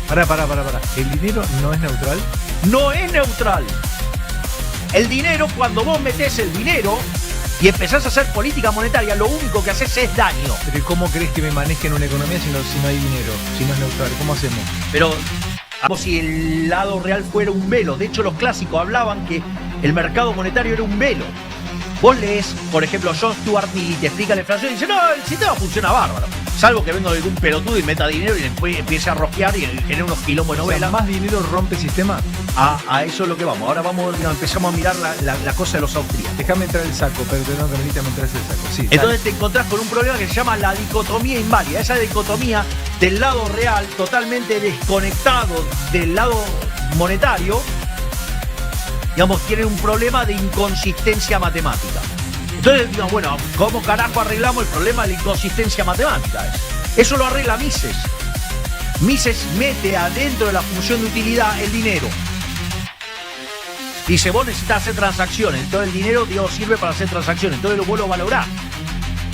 Pará. ¿El dinero no es neutral? No es neutral. El dinero, cuando vos metés el dinero y empezás a hacer política monetaria, lo único que haces es daño. Pero ¿y cómo crees que me manejen una economía si no hay dinero? Si no es neutral, ¿cómo hacemos? Pero como si el lado real fuera un velo. De hecho, los clásicos hablaban que el mercado monetario era un velo. Vos lees, por ejemplo, John Stuart Mill y te explica la inflación y dice, no, el sistema funciona bárbaro. Salvo que venga algún pelotudo y meta dinero y después empiece a rosquear y genere unos quilombos de novela. O sea, ¿más dinero rompe el sistema? A eso es lo que vamos. Ahora empezamos a mirar la cosa de los austríacos. Déjame entrar el saco, pero no permítame entrar el saco. Sí, entonces te encontrás con un problema que se llama la dicotomía inválida. Esa dicotomía del lado real, totalmente desconectado del lado monetario, digamos, tiene un problema de inconsistencia matemática. Entonces, digamos, bueno, ¿cómo carajo arreglamos el problema de la inconsistencia matemática? Eso lo arregla Mises. Mises mete adentro de la función de utilidad el dinero. Dice, vos necesitas hacer transacciones, entonces el dinero, Dios, sirve para hacer transacciones, entonces vos lo valorás,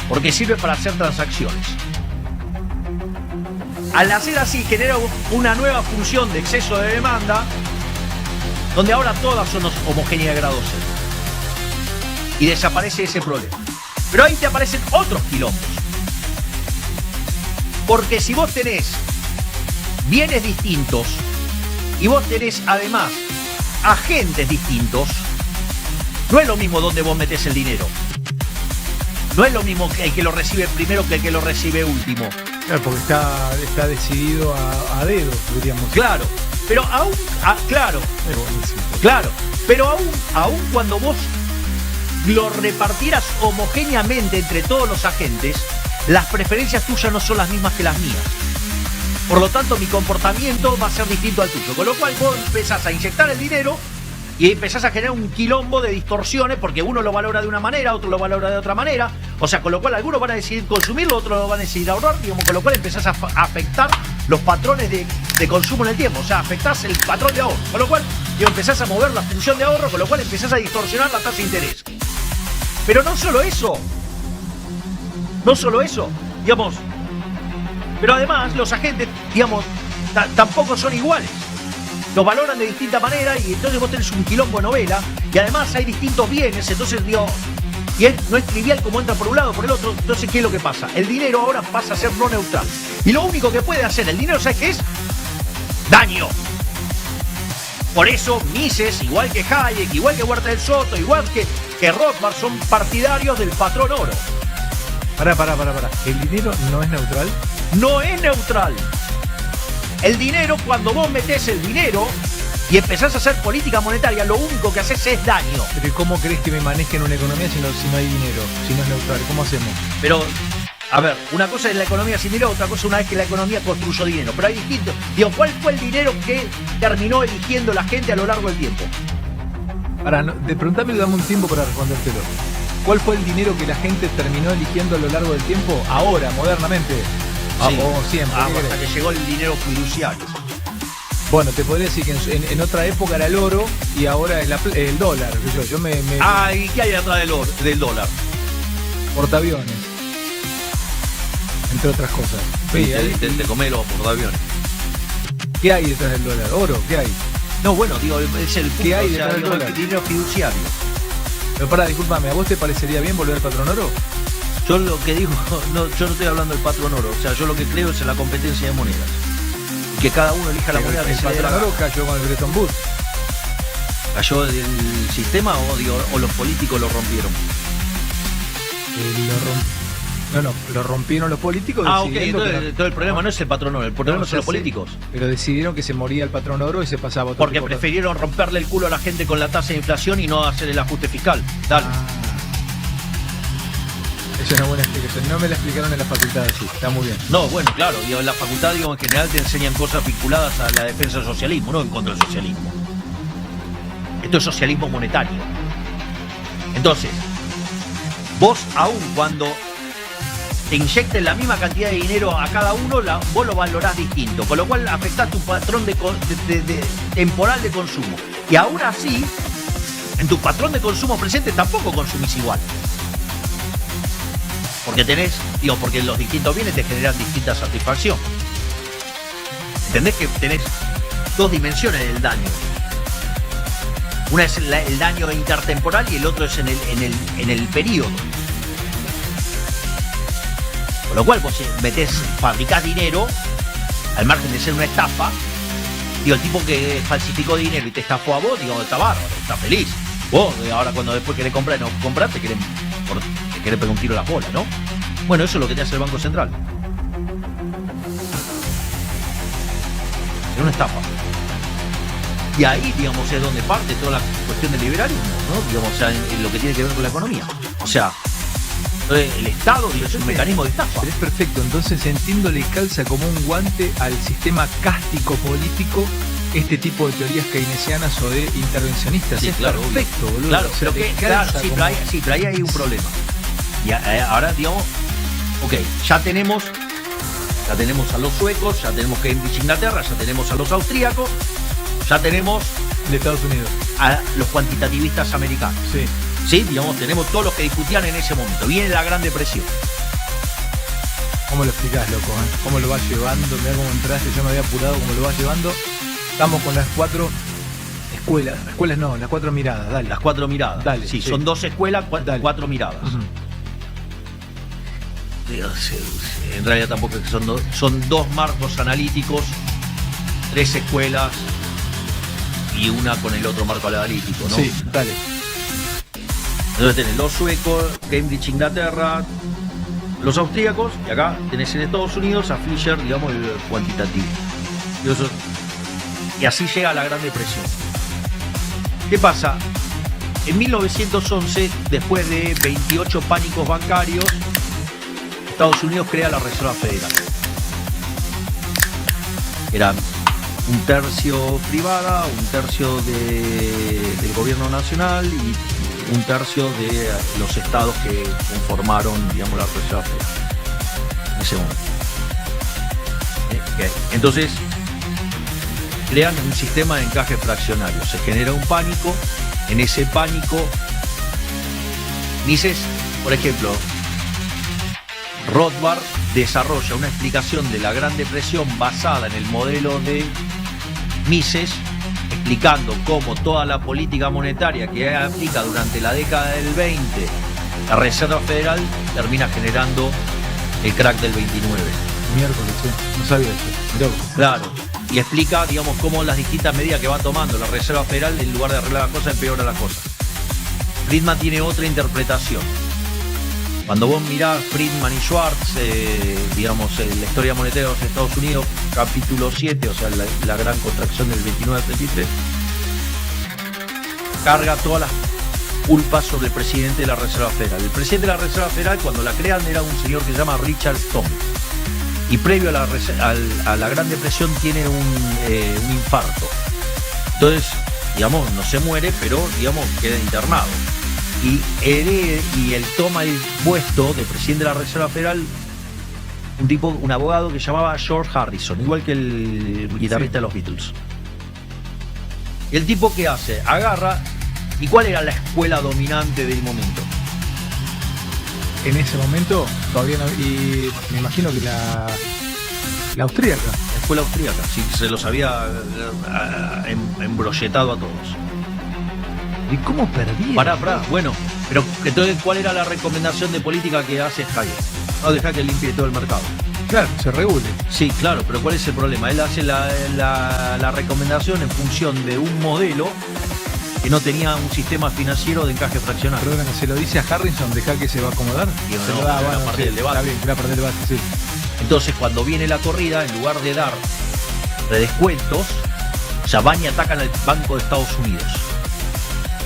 porque sirve para hacer transacciones. Al hacer así, genera una nueva función de exceso de demanda, donde ahora todas son homogéneas de grado cero. Y desaparece ese problema. Pero ahí te aparecen otros quilombos. Porque si vos tenés bienes distintos y vos tenés además agentes distintos, no es lo mismo donde vos metés el dinero. No es lo mismo que el que lo recibe primero que el que lo recibe último. Claro, porque está decidido a dedo, diríamos. Claro, pero aún, claro, es buenísimo. Claro, pero aún cuando vos lo repartieras homogéneamente entre todos los agentes, las preferencias tuyas no son las mismas que las mías. Por lo tanto, mi comportamiento va a ser distinto al tuyo. Con lo cual vos empezás a inyectar el dinero y empezás a generar un quilombo de distorsiones, porque uno lo valora de una manera, otro lo valora de otra manera. O sea, con lo cual algunos van a decidir consumirlo, otros lo van a decidir ahorrar, digamos, con lo cual empezás a afectar los patrones de consumo en el tiempo. O sea, afectás el patrón de ahorro. Con lo cual, empezás a mover la función de ahorro, con lo cual empezás a distorsionar la tasa de interés. Pero no solo eso, digamos, pero además los agentes, digamos, tampoco son iguales. Los valoran de distinta manera y entonces vos tenés un quilombo de novela y además hay distintos bienes, entonces digo, y no es trivial como entra por un lado o por el otro. Entonces, ¿qué es lo que pasa? El dinero ahora pasa a ser no neutral. Y lo único que puede hacer el dinero, ¿sabes qué es? Daño. Por eso Mises, igual que Hayek, igual que Huerta del Soto, igual que Rothbard, son partidarios del patrón oro. Pará. ¿El dinero no es neutral? No es neutral. El dinero, cuando vos metés el dinero y empezás a hacer política monetaria, lo único que haces es daño. Pero ¿y cómo crees que me manejen una economía si no hay dinero? Si no es neutral, ¿cómo hacemos? Pero, a ver, una cosa es la economía sin dinero, otra cosa una vez que la economía construyó dinero. Pero hay distintos. Digo, ¿cuál fue el dinero que terminó eligiendo la gente a lo largo del tiempo? Preguntame y dame un tiempo para respondértelo. ¿Cuál fue el dinero que la gente terminó eligiendo a lo largo del tiempo? Ahora, modernamente. Sí. O siempre. Hasta que llegó el dinero fiduciario. Bueno, te podría decir que en otra época era el oro y ahora es el dólar. ¿Y qué hay detrás del dólar? Portaaviones. Entre otras cosas. Sí, te comés los portaaviones. ¿Qué hay detrás del dólar? ¿Oro? ¿Qué hay? No, bueno, digo, es el punto. ¿Qué hay detrás del dólar? El dinero fiduciario. Pero discúlpame, ¿a vos te parecería bien volver al patrón oro? Yo lo que digo, yo no estoy hablando del patrón oro, o sea, yo lo que creo es en la competencia de monedas. Que cada uno elija la moneda que se le dé la gana. ¿El patrón oro cayó con el Bretton Woods? ¿Cayó del sistema o los políticos lo rompieron? Lo rompieron los políticos. Ok, entonces el problema no es el patrón oro, el problema son los políticos. Pero decidieron que se moría el patrón oro y se pasaba otro. Porque prefirieron romperle el culo a la gente con la tasa de inflación y no hacer el ajuste fiscal. Dale. Es una buena explicación. No me la explicaron en la facultad así. Está muy bien. No, bueno, claro. En la facultad, en general te enseñan cosas vinculadas a la defensa del socialismo, no en contra del socialismo. Esto es socialismo monetario. Entonces, vos aún cuando te inyecten la misma cantidad de dinero a cada uno, vos lo valorás distinto. Con lo cual afectás tu patrón temporal de consumo. Y aún así, en tu patrón de consumo presente tampoco consumís igual. Porque porque los distintos bienes te generan distinta satisfacción. Entendés que tenés dos dimensiones del daño. Una es el daño intertemporal y el otro es en el periodo. Con lo cual vos fabricás dinero, al margen de ser una estafa. Digo, el tipo que falsificó dinero y te estafó a vos, digo, está bárbaro, está feliz. Vos, ahora cuando después querés comprar y no comprar, te querés pegar un tiro a la bola, ¿no? Bueno, eso es lo que te hace el Banco Central. Es una estafa. Y ahí, digamos, es donde parte toda la cuestión del liberalismo, ¿no? Digamos, o sea, en lo que tiene que ver con la economía. O sea, el Estado es un mecanismo de estafa. Pero es perfecto, entonces entiendo le calza como un guante al sistema cástico político este tipo de teorías keynesianas o de intervencionistas. Sí, es claro, perfecto, boludo. Claro, O sea, pero sí, como... pero ahí hay un problema. Y ahora, digamos, ok, ya tenemos a los suecos, ya tenemos Cambridge, Inglaterra, ya tenemos a los austríacos, ya tenemos de Estados Unidos a los cuantitativistas americanos. Sí. Sí, digamos, tenemos todos los que discutían en ese momento. Viene la Gran Depresión. ¿Cómo lo explicás, loco? ¿Cómo lo vas llevando? Mirá cómo entraste, yo me había apurado, cómo lo vas llevando. Estamos con las 4 escuelas. Escuelas no, las 4 miradas, dale. Las 4 miradas. Dale, sí, sí. Son 2 escuelas, 4 miradas. Uh-huh. En realidad tampoco es que son 2 marcos analíticos, 3 escuelas y una con el otro marco analítico, ¿no? Sí, dale. Entonces tenés los suecos, Cambridge, Inglaterra, los austríacos, y acá tenés en Estados Unidos a Fisher, digamos, el cuantitativo. Y así llega la Gran Depresión. ¿Qué pasa? En 1911, después de 28 pánicos bancarios, Estados Unidos crea la Reserva Federal. Eran un tercio privada, un tercio del gobierno nacional y un tercio de los estados que conformaron, digamos, la Reserva Federal en ese momento. Entonces, crean un sistema de encaje fraccionario. Se genera un pánico. En ese pánico, Mises, por ejemplo, Rothbard desarrolla una explicación de la Gran Depresión basada en el modelo de Mises, explicando cómo toda la política monetaria que aplica durante la década del 20, la Reserva Federal, termina generando el crack del 29. Miércoles, sí. No sabía eso. Mirá. Claro. Y explica, digamos, cómo las distintas medidas que va tomando la Reserva Federal, en lugar de arreglar las cosas, empeora las cosas. Friedman tiene otra interpretación. Cuando vos mirás Friedman y Schwartz, digamos, la historia monetaria de los Estados Unidos, capítulo 7, o sea, la gran contracción del 29 al 33, carga todas las culpas sobre el presidente de la Reserva Federal. El presidente de la Reserva Federal, cuando la crean, era un señor que se llama Richard Stone. Y previo a la Gran Depresión tiene un infarto. Entonces, digamos, no se muere, pero, digamos, queda internado. Y él toma el puesto de presidente de la Reserva Federal un abogado que se llamaba George Harrison, igual que el guitarrista de los Beatles. Y el tipo, ¿qué hace? Agarra. ¿Y cuál era la escuela dominante del momento? En ese momento todavía no, y me imagino que la austríaca. La escuela austríaca, sí, se los había embrolletado a todos. ¿Y cómo perdí? Pará, bueno, pero entonces, ¿cuál era la recomendación de política que hace Hayek? No dejar que limpie todo el mercado. Claro, se regule. Sí, claro, pero ¿cuál es el problema? Él hace la recomendación en función de un modelo que no tenía un sistema financiero de encaje fraccionario. Perdón, se lo dice a Harrison, deja que se va a acomodar. Digo, se no, lo da, era bueno, parte sí, del debate. Está bien, era parte del debate, sí. Entonces, cuando viene la corrida, en lugar de dar redescuentos, o sea, van y atacan al Banco de Estados Unidos.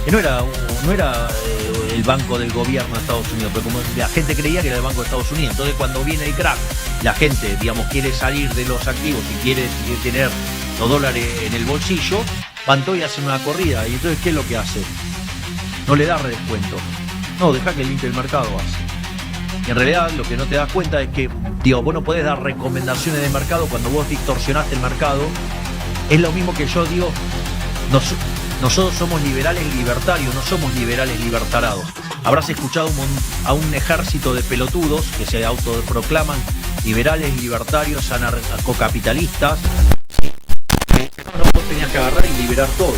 Que no era el banco del gobierno de Estados Unidos, pero como la gente creía que era el Banco de Estados Unidos. Entonces, cuando viene el crack, la gente, digamos, quiere salir de los activos y quiere tener los dólares en el bolsillo, van todos y hacen una corrida. Y entonces, ¿qué es lo que hace? No le da redescuento. No, deja que limpie el mercado, hace. Y en realidad lo que no te das cuenta es que, digo, vos no podés dar recomendaciones de mercado cuando vos distorsionaste el mercado. Es lo mismo que yo digo, nosotros somos liberales libertarios, no somos liberales libertarados. Habrás escuchado a un ejército de pelotudos que se autoproclaman liberales libertarios, anarcocapitalistas, liberar todo.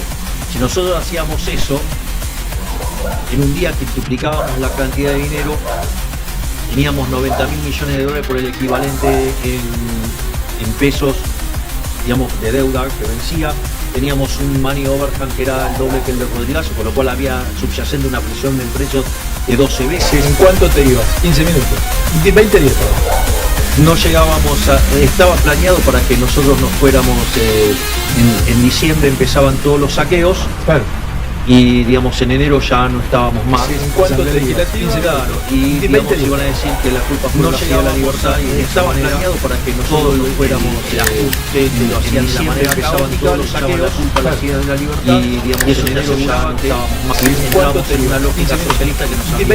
Si nosotros hacíamos eso, en un día que duplicábamos la cantidad de dinero, teníamos 90.000 millones de dólares por el equivalente en pesos, digamos, de deuda que vencía. Teníamos un money overhang que era el doble que el de Rodrigazo, con lo cual había subyacente una presión de precios de 12 veces. ¿En cuánto te ibas? 15 minutos. 20 días. No llegábamos a... Estaba planeado para que nosotros nos fuéramos... en diciembre empezaban todos los saqueos. Claro. Y digamos en enero ya no estábamos más. ¿En cuánto te ibas? 15 Claro, y digamos iban a decir que la culpa fue de la libertad y estaba planeado para que nosotros lo fuéramos lo hacían de la manera que empezaban todos los saqueos, la culpa la hacían de la libertad y digamos en enero ya no estábamos más. Entramos en una lógica socialista que nos había